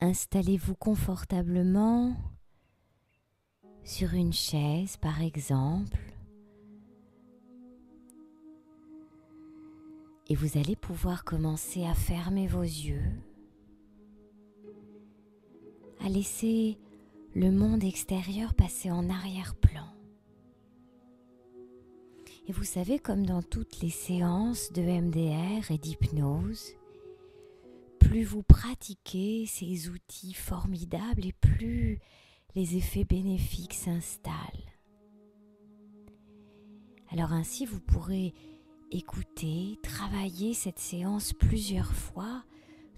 installez-vous confortablement sur une chaise par exemple et vous allez pouvoir commencer à fermer vos yeux, à laisser le monde extérieur passer en arrière-plan. Et vous savez, comme dans toutes les séances de MDR et d'hypnose, plus vous pratiquez ces outils formidables et plus les effets bénéfiques s'installent. Alors ainsi, vous pourrez écouter, travailler cette séance plusieurs fois,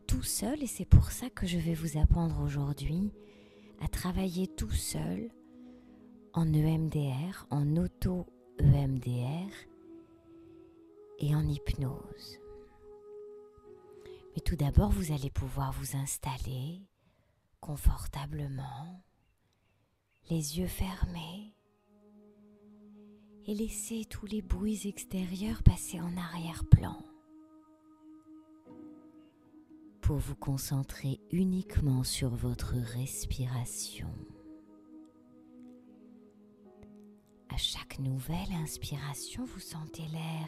tout seul, et c'est pour ça que je vais vous apprendre aujourd'hui à travailler tout seul en EMDR, en auto-EMDR et en hypnose. Mais tout d'abord, vous allez pouvoir vous installer confortablement, les yeux fermés, et laisser tous les bruits extérieurs passer en arrière-plan pour vous concentrer uniquement sur votre respiration. À chaque nouvelle inspiration, vous sentez l'air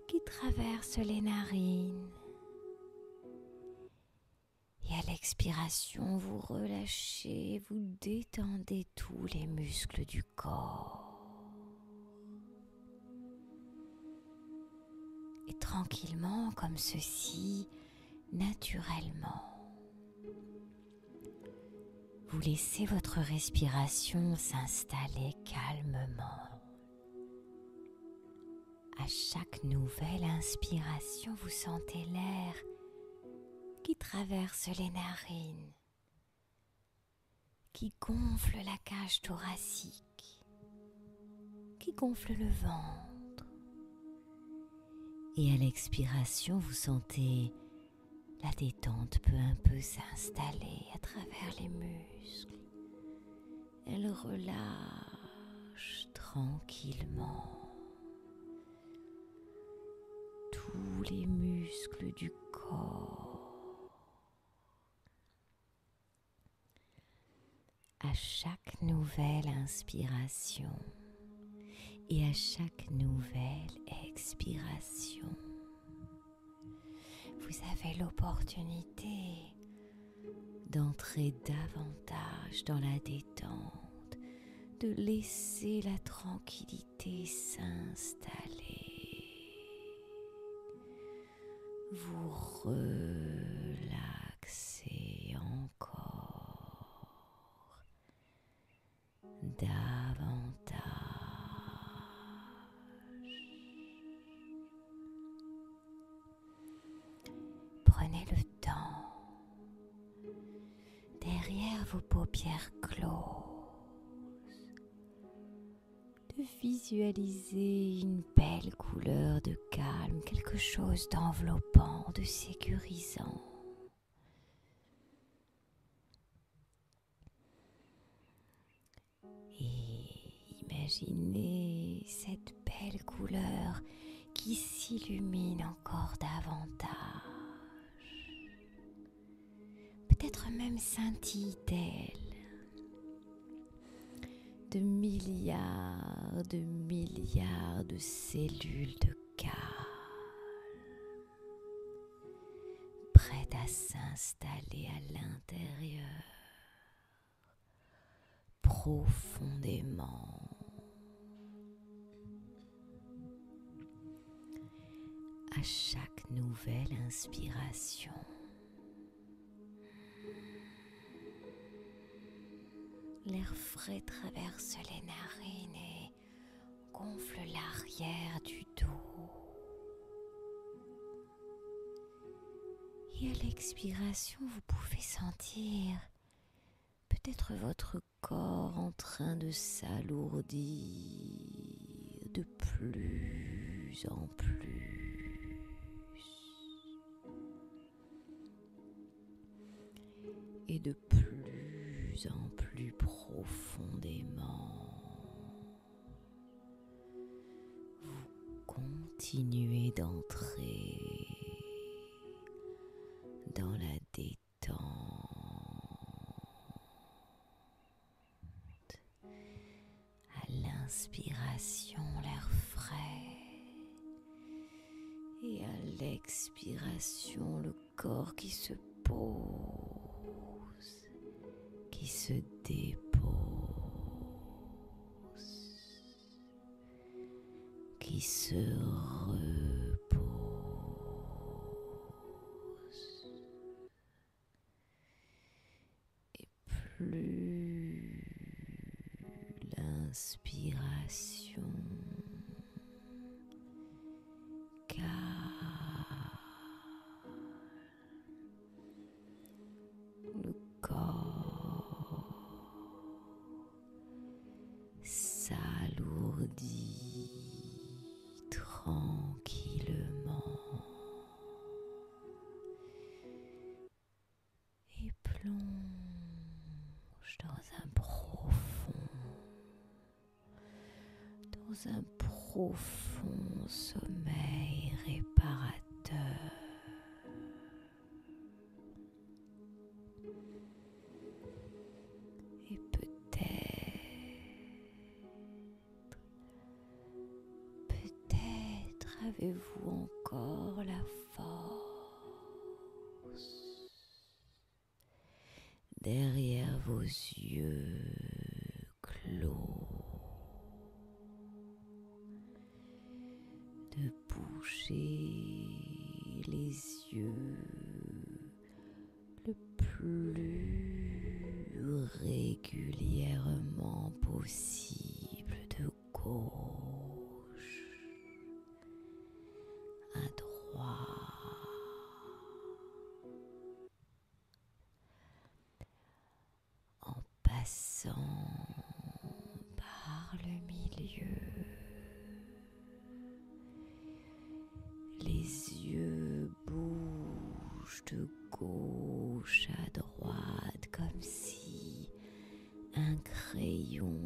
qui traverse les narines. Et à l'expiration, vous relâchez, vous détendez tous les muscles du corps. Et tranquillement, comme ceci, naturellement, vous laissez votre respiration s'installer calmement. À chaque nouvelle inspiration, vous sentez l'air qui traverse les narines, qui gonfle la cage thoracique, qui gonfle le ventre. Et à l'expiration, vous sentez la détente peu à peu s'installer à travers les muscles. Elle relâche tranquillement tous les muscles du corps. À chaque nouvelle inspiration et à chaque nouvelle expiration, vous avez l'opportunité d'entrer davantage dans la détente, de laisser la tranquillité s'installer. Vous relaxez encore davantage. Prenez le temps, derrière vos paupières closes, de visualiser une belle couleur de calme, quelque chose d'enveloppant, de sécurisant. Et imaginez cette belle couleur qui s'illumine encore davantage. Peut-être même scintille-t-elle de milliards de cellules de calme, prêtes à s'installer à l'intérieur, profondément. À chaque nouvelle inspiration, l'air frais traverse les narines et gonfle l'arrière du dos. Et à l'expiration, vous pouvez sentir peut-être votre corps en train de s'alourdir de plus en plus. Et de plus en plus profondément. Vous continuez d'entrer dans la détente. l'inspiration, l'air frais. Et à l'expiration, le corps qui se pose, qui se dépose, qui se repose. Et plus l'inspiration le corps s'alourdit tranquillement et plonge dans un profond sommeil réparateur. Et peut-être avez-vous encore la force derrière vos yeux clos de bouger les yeux le plus régulièrement possible de gauche à droite en passant par le milieu. Les yeux bougent de gauche à droite comme si un crayon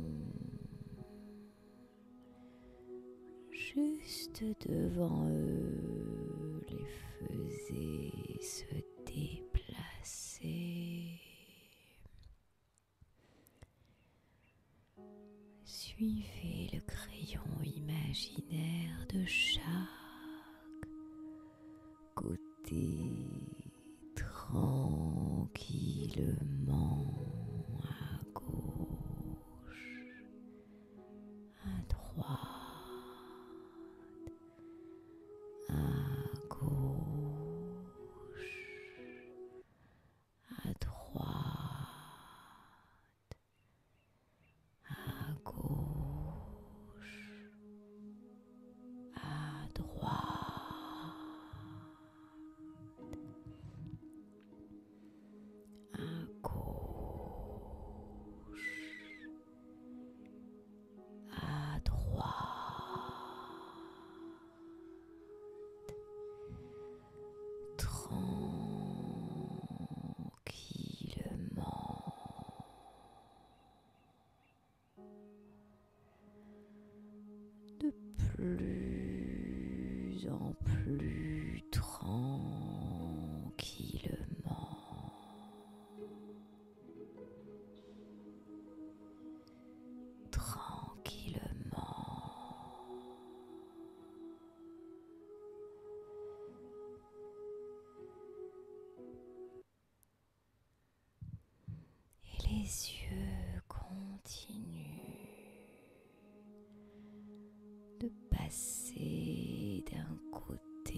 juste devant eux les faisait se déplacer. Suivez le crayon imaginaire de chaque côté tranquillement à gauche, à droite, à gauche, à droite, à gauche, à droite, à gauche, à droite, tranquillement. De plus en plus tranquillement. Et les yeux continuent de passer d'un côté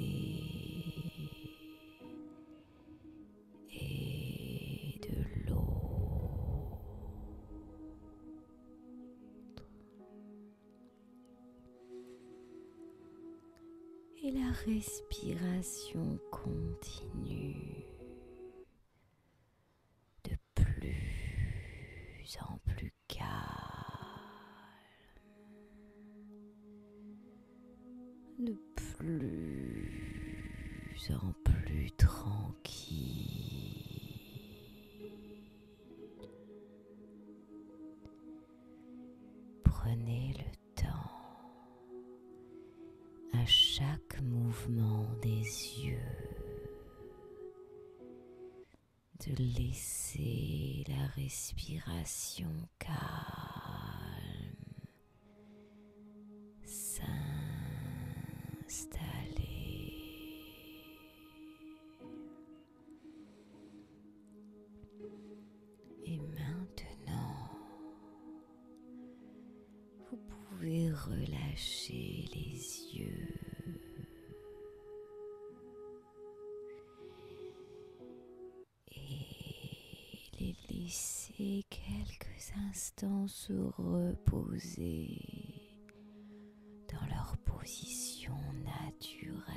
et de l'autre. Et la respiration continue de plus en plus calme, de plus en plus tranquille. Prenez le temps à chaque mouvement des yeux de laisser la respiration calme relâcher les yeux. Et les laisser quelques instants se reposer dans leur position naturelle.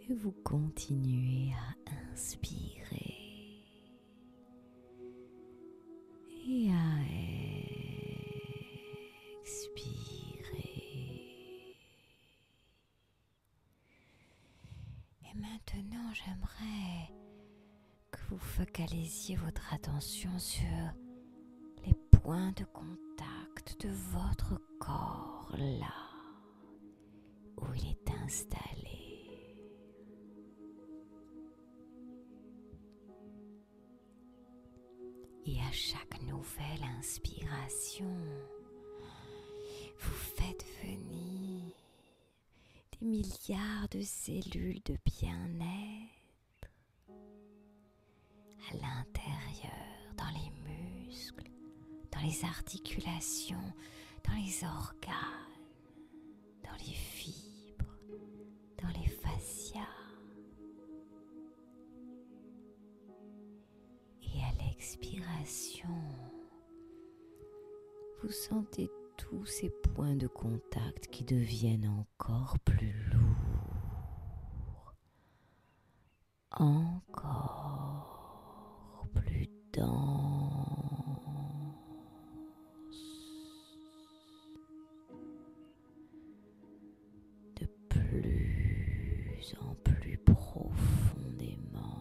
Et vous continuez à inspirer et à expirer. Et maintenant, j'aimerais que vous focalisiez votre attention sur les points de contact de votre corps, là où il est installé. Et à chaque nouvelle inspiration, vous faites venir des milliards de cellules de bien-être à l'intérieur, dans les muscles, dans les articulations, dans les organes, dans les fibres, dans les fascias. Et à l'expiration, vous sentez tous ces points de contact qui deviennent encore plus lourds, encore plus denses, de plus en plus profondément.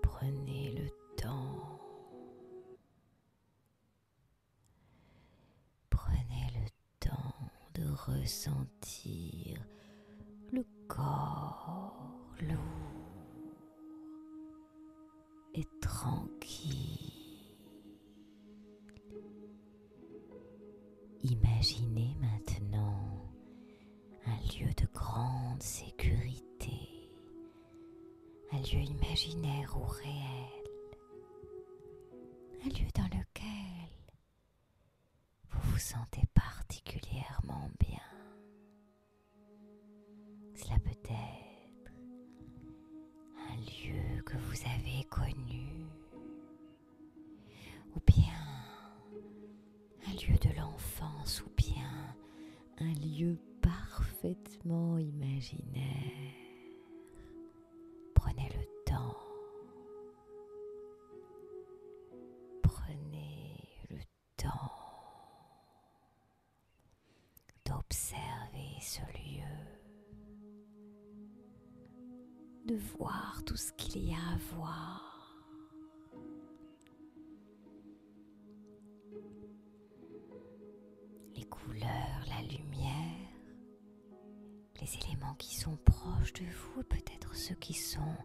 Prenez le temps. Prenez le temps de ressentir le corps lourd et tranquille. Imaginez maintenant un lieu de grande sécurité. Un lieu imaginaire ou réel, un lieu dans lequel vous vous sentez particulièrement bien. Cela peut être un lieu que vous avez connu, ou bien un lieu de l'enfance, ou bien un lieu parfaitement imaginaire. Prenez le temps. Prenez le temps d'observer ce lieu, de voir tout ce qu'il y a à voir. Les couleurs, la lumière, les éléments qui sont proches de vous et peut-être ceux qui sont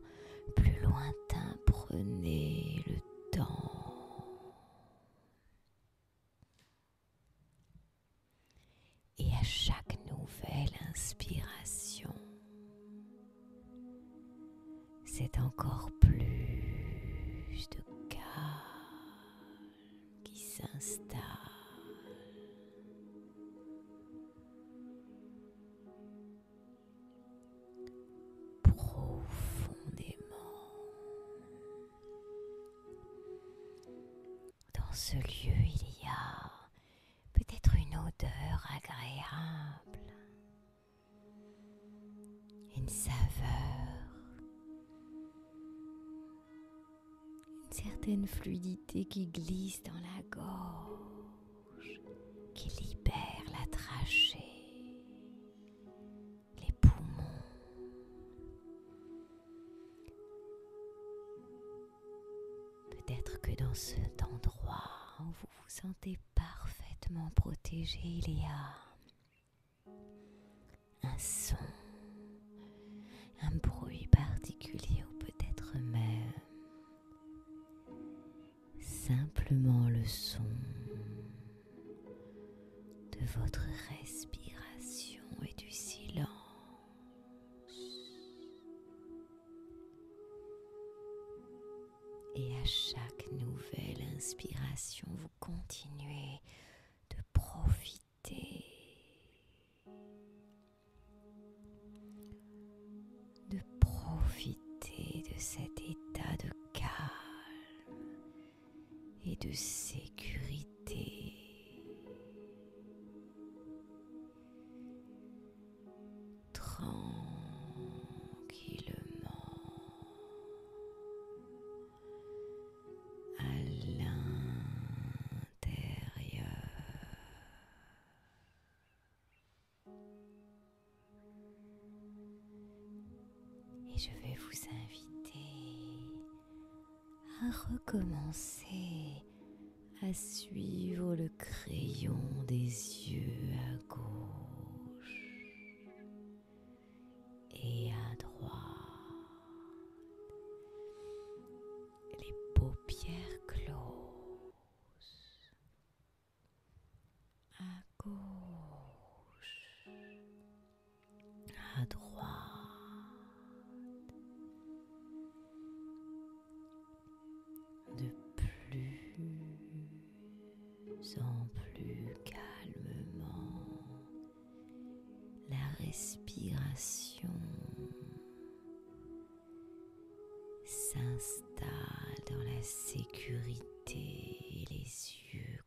plus lointains. Prenez le temps. Et à chaque nouvelle inspiration, c'est encore plus de calme qui s'installe. Dans ce lieu, il y a peut-être une odeur agréable, une saveur, une certaine fluidité qui glisse dans la gorge, qui libère la trachée, les poumons. Peut-être que dans cet endroit où vous vous sentez parfaitement protégé, il y a un son, un bruit particulier ou peut-être même simplement le son de votre respiration et du silence. respiration, vous continuez de profiter, de cet état de calme et de sécurité. Tranquillement à l'intérieur. Et je vais vous inviter à recommencer à suivre le crayon des yeux à gauche et à droite, les paupières closes, à gauche, à droite, de plus en plus calmement. La respiration s'installe dans la sécurité et les yeux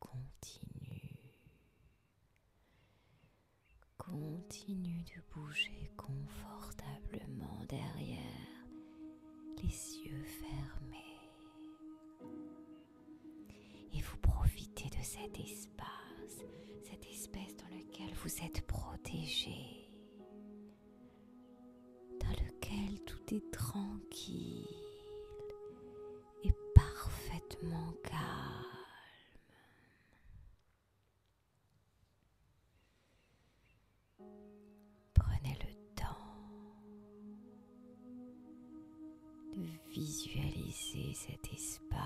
continuent de bouger confortablement derrière les yeux fermés. Et vous profitez de cet espace dans lequel vous êtes protégé, dans lequel tout est tranquille et parfaitement calme. Prenez le temps de visualiser cet espace,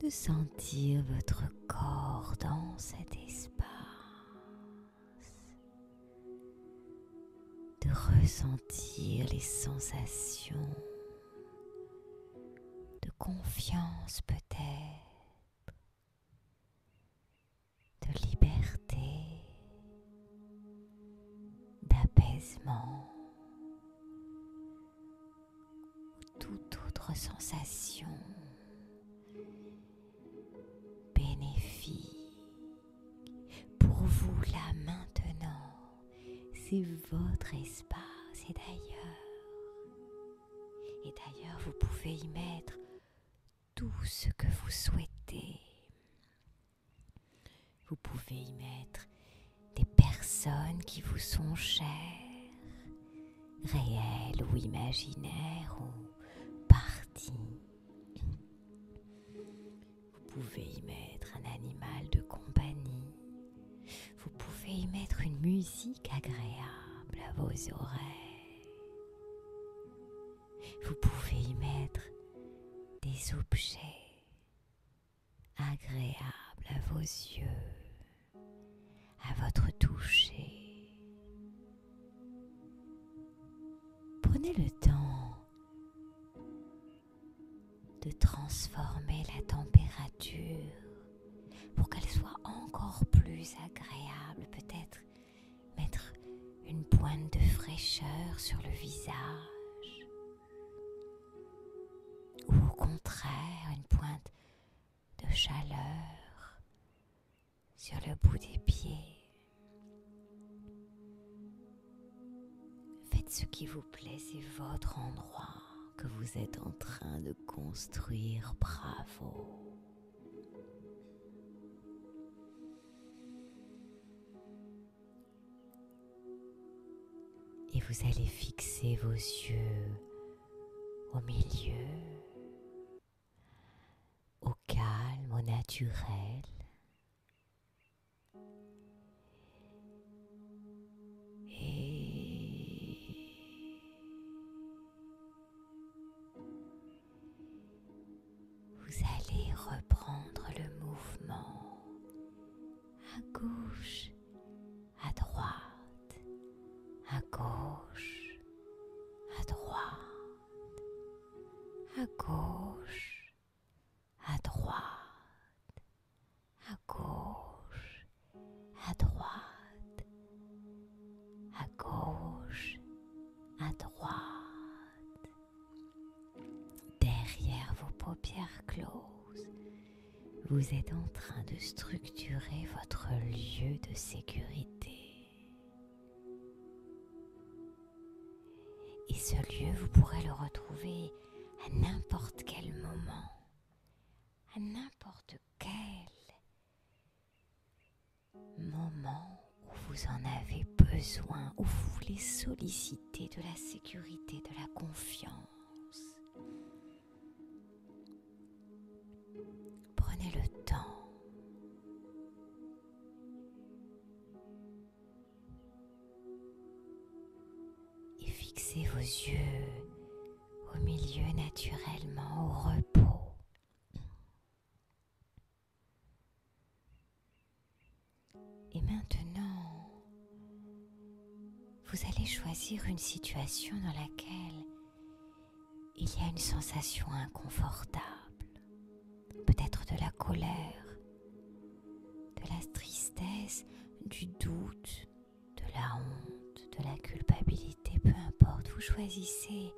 de sentir votre corps dans cet espace, de ressentir les sensations de confiance peut-être, de liberté, d'apaisement ou toute autre sensation bénéfique pour vous là maintenant. C'est votre espace et d'ailleurs vous pouvez y mettre tout ce que vous souhaitez. Vous pouvez y mettre des personnes qui vous sont chères, réelles ou imaginaires ou parties. Vous pouvez y mettre un animal de compagnie. Vous pouvez y mettre une musique agréable à vos oreilles. Vous pouvez y mettre des objets agréables à vos yeux, à votre toucher. Prenez le temps de transformer la température pour qu'elle soit encore plus agréable. Peut-être mettre une pointe de fraîcheur sur le visage, ou au contraire une pointe de chaleur sur le bout des pieds. Faites ce qui vous plaît, c'est votre endroit que vous êtes en train de construire. Bravo! Et vous allez fixer vos yeux au milieu, au calme, au naturel. Et vous allez reprendre le mouvement à gauche, à droite, à gauche, à droite, à gauche, à droite, à gauche, à droite, à gauche, à droite. Derrière vos paupières closes, vous êtes en train de structurer votre lieu de sécurité. Et ce lieu, vous pourrez le retrouver à n'importe quel moment, à n'importe quel moment où vous en avez besoin, où vous voulez solliciter de la sécurité, de la confiance. Prenez le temps. Et fixez vos yeux au milieu naturellement, au repos. Et maintenant, vous allez choisir une situation dans laquelle il y a une sensation inconfortable, peut-être de la colère, de la tristesse, du doute, de la honte, de la culpabilité, peu importe, vous choisissez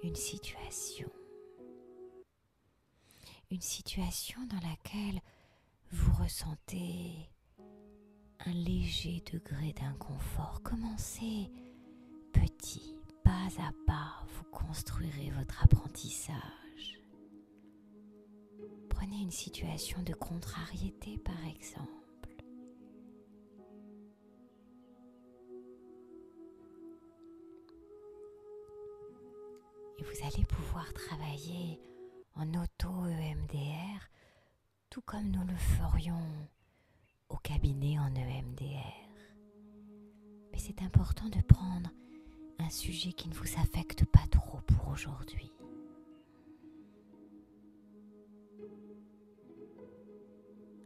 une situation dans laquelle vous ressentez un léger degré d'inconfort. Commencez petit, pas à pas, vous construirez votre apprentissage. Prenez une situation de contrariété par exemple. Et vous allez pouvoir travailler en auto-EMDR, tout comme nous le ferions au cabinet en EMDR. Mais c'est important de prendre un sujet qui ne vous affecte pas trop pour aujourd'hui.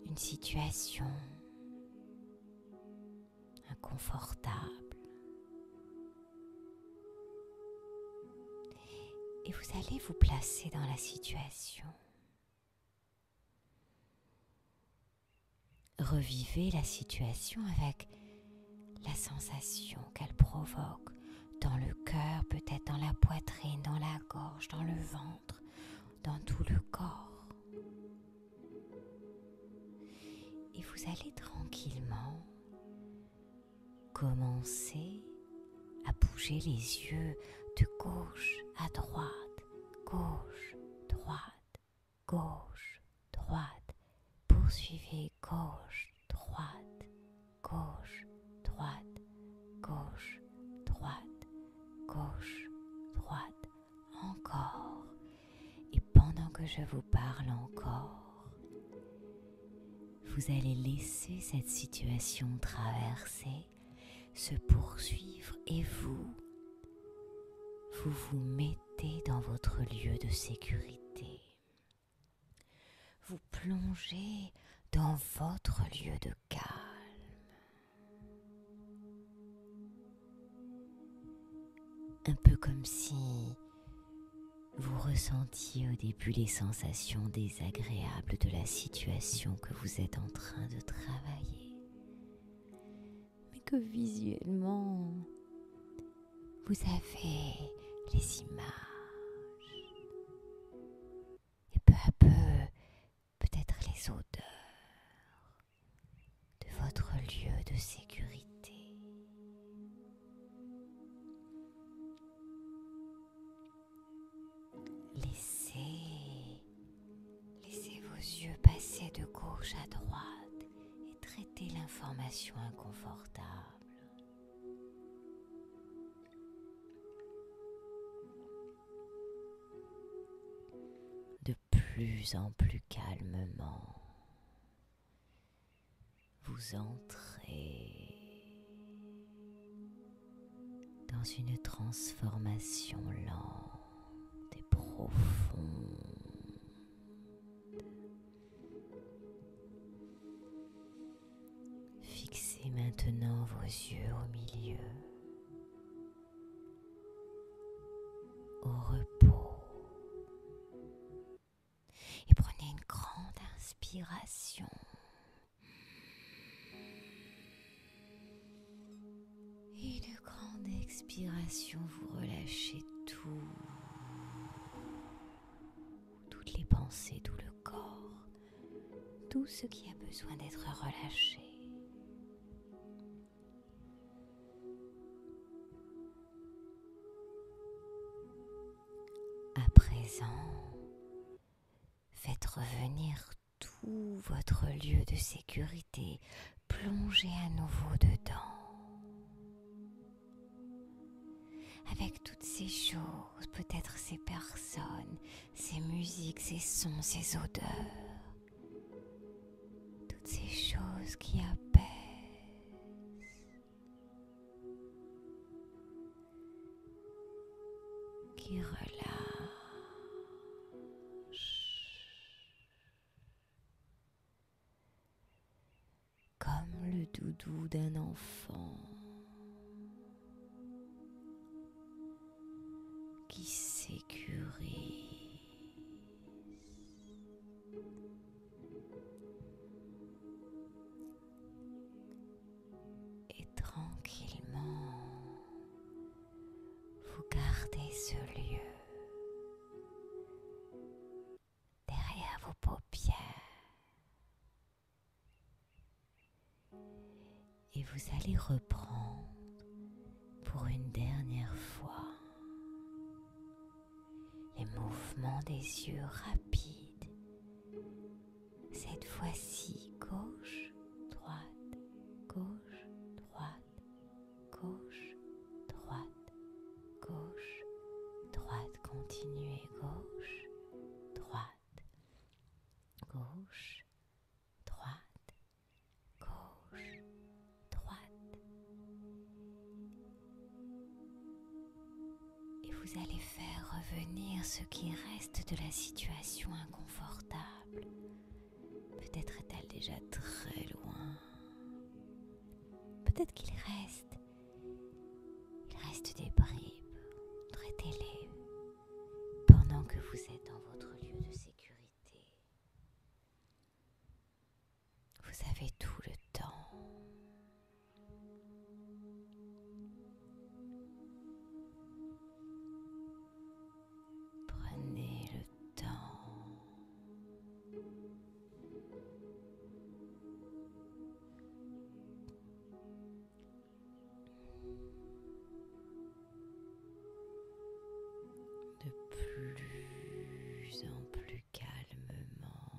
Une situation inconfortable. Et vous allez vous placer dans la situation. Revivez la situation avec la sensation qu'elle provoque dans le cœur, peut-être dans la poitrine, dans la gorge, dans le ventre, dans tout le corps. Et vous allez tranquillement commencer à bouger les yeux de gauche à droite, gauche, droite, gauche, droite. Poursuivez gauche, droite, gauche, droite, gauche, droite, gauche, droite, encore. Et pendant que je vous parle encore, vous allez laisser cette situation traverser, se poursuivre et vous vous mettez dans votre lieu de sécurité. Vous plongez dans votre lieu de calme. Un peu comme si vous ressentiez au début les sensations désagréables de la situation que vous êtes en train de travailler. Mais que visuellement, vous avez les images. Et peu à peu, peut-être les odeurs de votre lieu de sécurité. Laissez vos yeux passer de gauche à droite et traitez l'information inconfortable. De plus en plus calmement, vous entrez dans une transformation lente et profonde. Fixez maintenant vos yeux au milieu, au repos. inspiration. Une grande expiration, vous relâchez toutes les pensées, tout le corps, tout ce qui a besoin d'être relâché. À présent, faites revenir tout votre lieu de sécurité, plongez à nouveau dedans. Avec toutes ces choses, peut-être ces personnes, ces musiques, ces sons, ces odeurs, toutes ces choses qui apaisent, qui relâchent, comme le doudou d'un enfant qui sécurise. Et tranquillement, vous gardez ce lieu derrière vos paupières et vous allez reprendre pour une dernière fois les mouvements des yeux rapides, cette fois-ci gauche, droite, gauche, droite, gauche, droite, gauche, droite, continuez, gauche, droite, gauche, droite, gauche, droite. Et vous allez faire revenir ce qui reste de la situation inconfortable. Peut-être est-elle déjà très loin. Peut-être qu'il reste des bribes. Traitez-les pendant que vous êtes dans votre lieu de sécurité. Vous avez tout le temps. Prenez le temps. De plus en plus calmement.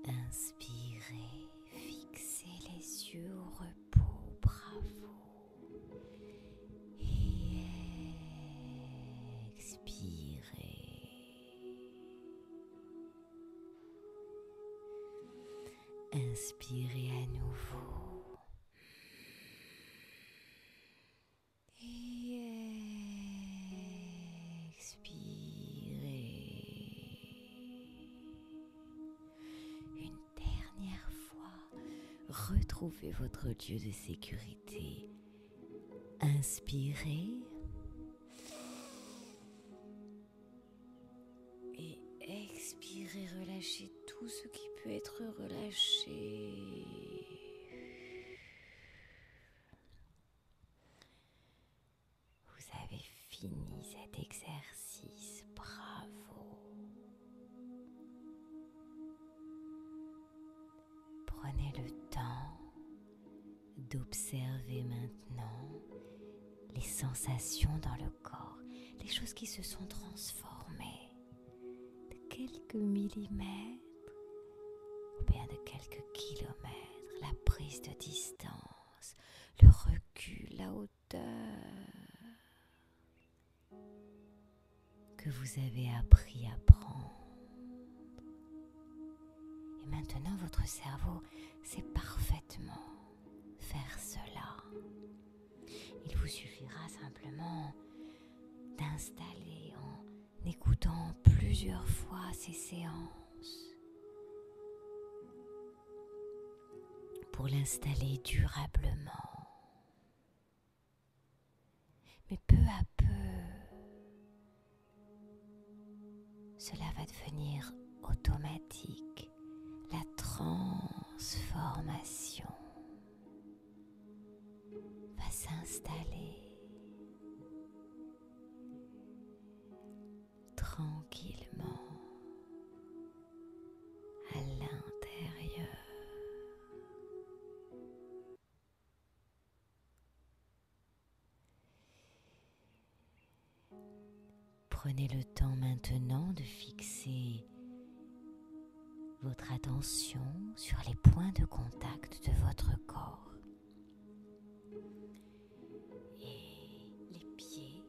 Inspirez, fixez les yeux au repos, bravo. Et expirez. Inspirez à nouveau. Et expirez. Une dernière fois, retrouvez votre lieu de sécurité. Inspirez. Et expirez, relâchez tout ce qui peut être relâché. Vous avez fini cet exercice, bravo. Prenez le temps d'observer maintenant les sensations dans le corps, les choses qui se sont transformées de quelques millimètres ou bien de quelques kilomètres, la prise de distance, le recul, la hauteur que vous avez appris à prendre. Et maintenant, votre cerveau sait parfaitement faire cela. Il vous suffira simplement d'installer en écoutant plusieurs fois ces séances pour l'installer durablement. Mais peu à peu, cela va devenir automatique. La transformation va s'installer tranquillement à l'intérieur. Prenez le temps maintenant de fixer votre attention sur les points de contact de votre corps et les pieds,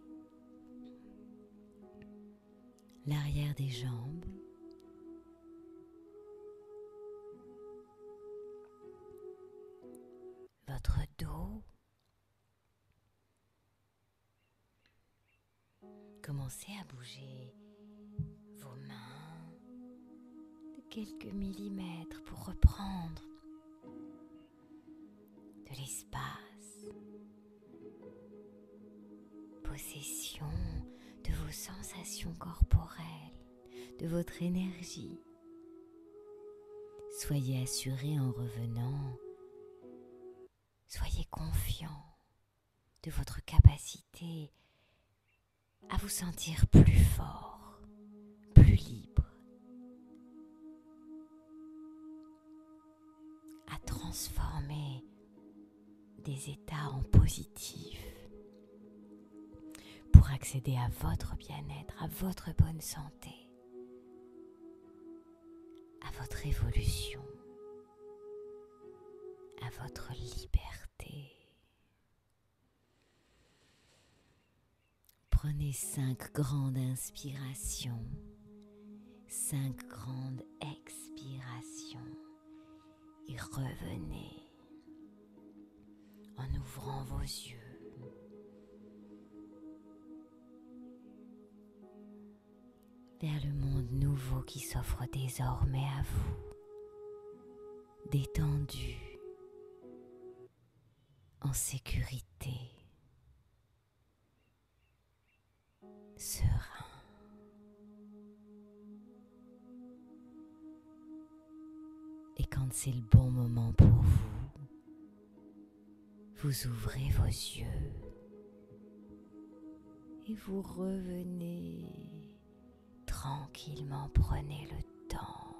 l'arrière des jambes, votre dos. Commencez à bouger vos mains de quelques millimètres pour reprendre de l'espace, possession de vos sensations corporelles, de votre énergie. Soyez assuré en revenant, soyez confiant de votre capacité à vous sentir plus fort, plus libre, à transformer des états en positif pour accéder à votre bien-être, à votre bonne santé, à votre évolution, à votre liberté. Prenez 5 grandes inspirations, 5 grandes expirations et revenez en ouvrant vos yeux. Vers le monde nouveau qui s'offre désormais à vous, détendu, en sécurité, serein. Et quand c'est le bon moment pour vous, vous ouvrez vos yeux et vous revenez tranquillement. Prenez le temps